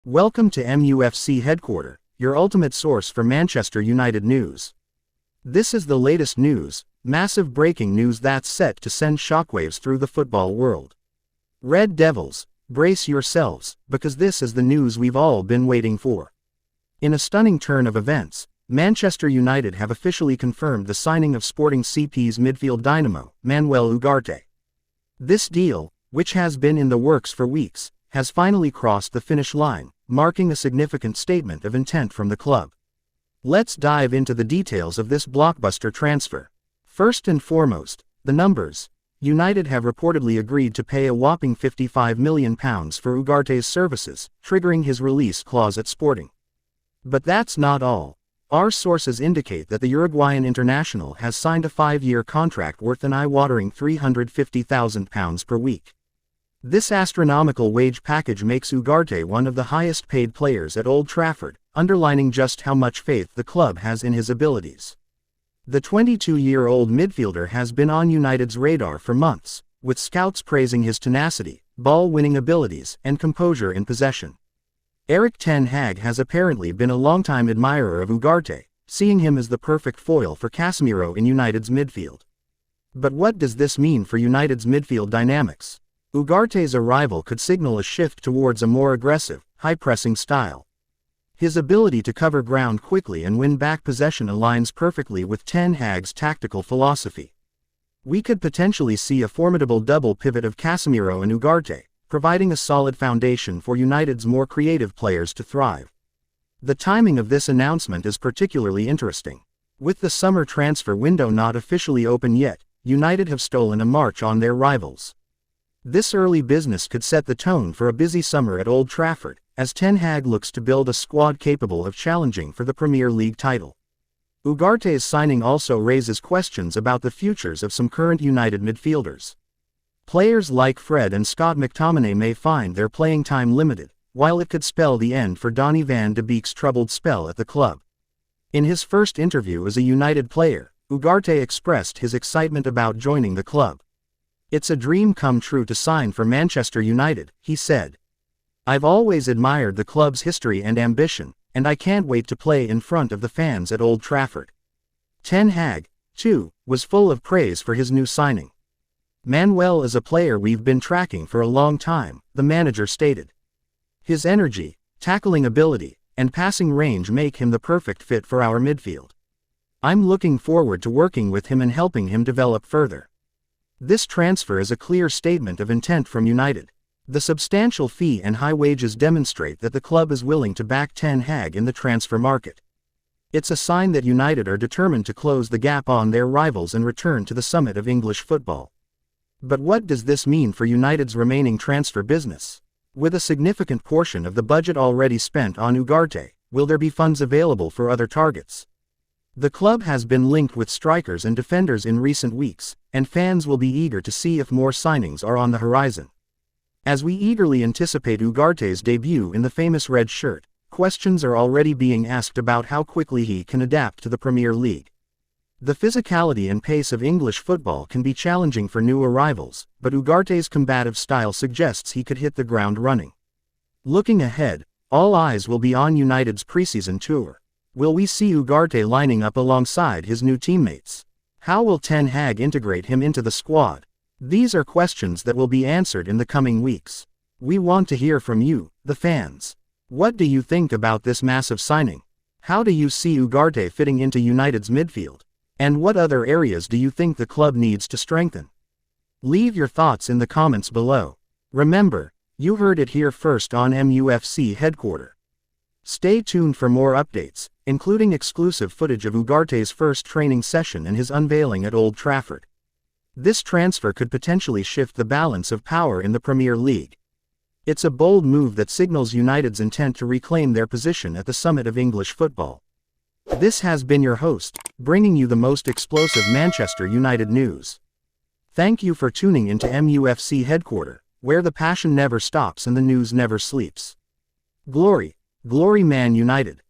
Welcome to MUFC Headquarter, your ultimate source for Manchester United news. This is the latest news, massive breaking news that's set to send shockwaves through the football world. Red Devils, brace yourselves, because this is the news we've all been waiting for. In a stunning turn of events, Manchester United have officially confirmed the signing of Sporting CP's midfield dynamo, Manuel Ugarte. This deal, which has been in the works for weeks, has finally crossed the finish line, marking a significant statement of intent from the club. Let's dive into the details of this blockbuster transfer. First and foremost, the numbers. United have reportedly agreed to pay a whopping £55 million for Ugarte's services, triggering his release clause at Sporting. But that's not all. Our sources indicate that the Uruguayan international has signed a 5-year contract worth an eye-watering £350,000 per week. This astronomical wage package makes Ugarte one of the highest-paid players at Old Trafford, underlining just how much faith the club has in his abilities. The 22-year-old midfielder has been on United's radar for months, with scouts praising his tenacity, ball-winning abilities, and composure in possession. Erik ten Hag has apparently been a longtime admirer of Ugarte, seeing him as the perfect foil for Casemiro in United's midfield. But what does this mean for United's midfield dynamics? Ugarte's arrival could signal a shift towards a more aggressive, high-pressing style. His ability to cover ground quickly and win back possession aligns perfectly with ten Hag's tactical philosophy. We could potentially see a formidable double pivot of Casemiro and Ugarte, providing a solid foundation for United's more creative players to thrive. The timing of this announcement is particularly interesting. With the summer transfer window not officially open yet, United have stolen a march on their rivals. This early business could set the tone for a busy summer at Old Trafford, as ten Hag looks to build a squad capable of challenging for the Premier League title. Ugarte's signing also raises questions about the futures of some current United midfielders. Players like Fred and Scott McTominay may find their playing time limited, while it could spell the end for Donny van de Beek's troubled spell at the club. In his first interview as a United player, Ugarte expressed his excitement about joining the club. "It's a dream come true to sign for Manchester United," he said. "I've always admired the club's history and ambition, and I can't wait to play in front of the fans at Old Trafford." Ten Hag, too, was full of praise for his new signing. "Manuel is a player we've been tracking for a long time," the manager stated. "His energy, tackling ability, and passing range make him the perfect fit for our midfield. I'm looking forward to working with him and helping him develop further." This transfer is a clear statement of intent from United. The substantial fee and high wages demonstrate that the club is willing to back ten Hag in the transfer market. It's a sign that United are determined to close the gap on their rivals and return to the summit of English football. But what does this mean for United's remaining transfer business? With a significant portion of the budget already spent on Ugarte, will there be funds available for other targets? The club has been linked with strikers and defenders in recent weeks, and fans will be eager to see if more signings are on the horizon. As we eagerly anticipate Ugarte's debut in the famous red shirt, questions are already being asked about how quickly he can adapt to the Premier League. The physicality and pace of English football can be challenging for new arrivals, but Ugarte's combative style suggests he could hit the ground running. Looking ahead, all eyes will be on United's preseason tour. Will we see Ugarte lining up alongside his new teammates? How will ten Hag integrate him into the squad? These are questions that will be answered in the coming weeks. We want to hear from you, the fans. What do you think about this massive signing? How do you see Ugarte fitting into United's midfield? And what other areas do you think the club needs to strengthen? Leave your thoughts in the comments below. Remember, you heard it here first on MUFC Headquarter. Stay tuned for more updates, including exclusive footage of Ugarte's first training session and his unveiling at Old Trafford. This transfer could potentially shift the balance of power in the Premier League. It's a bold move that signals United's intent to reclaim their position at the summit of English football. This has been your host, bringing you the most explosive Manchester United news. Thank you for tuning into MUFC Headquarter, where the passion never stops and the news never sleeps. Glory, Man United!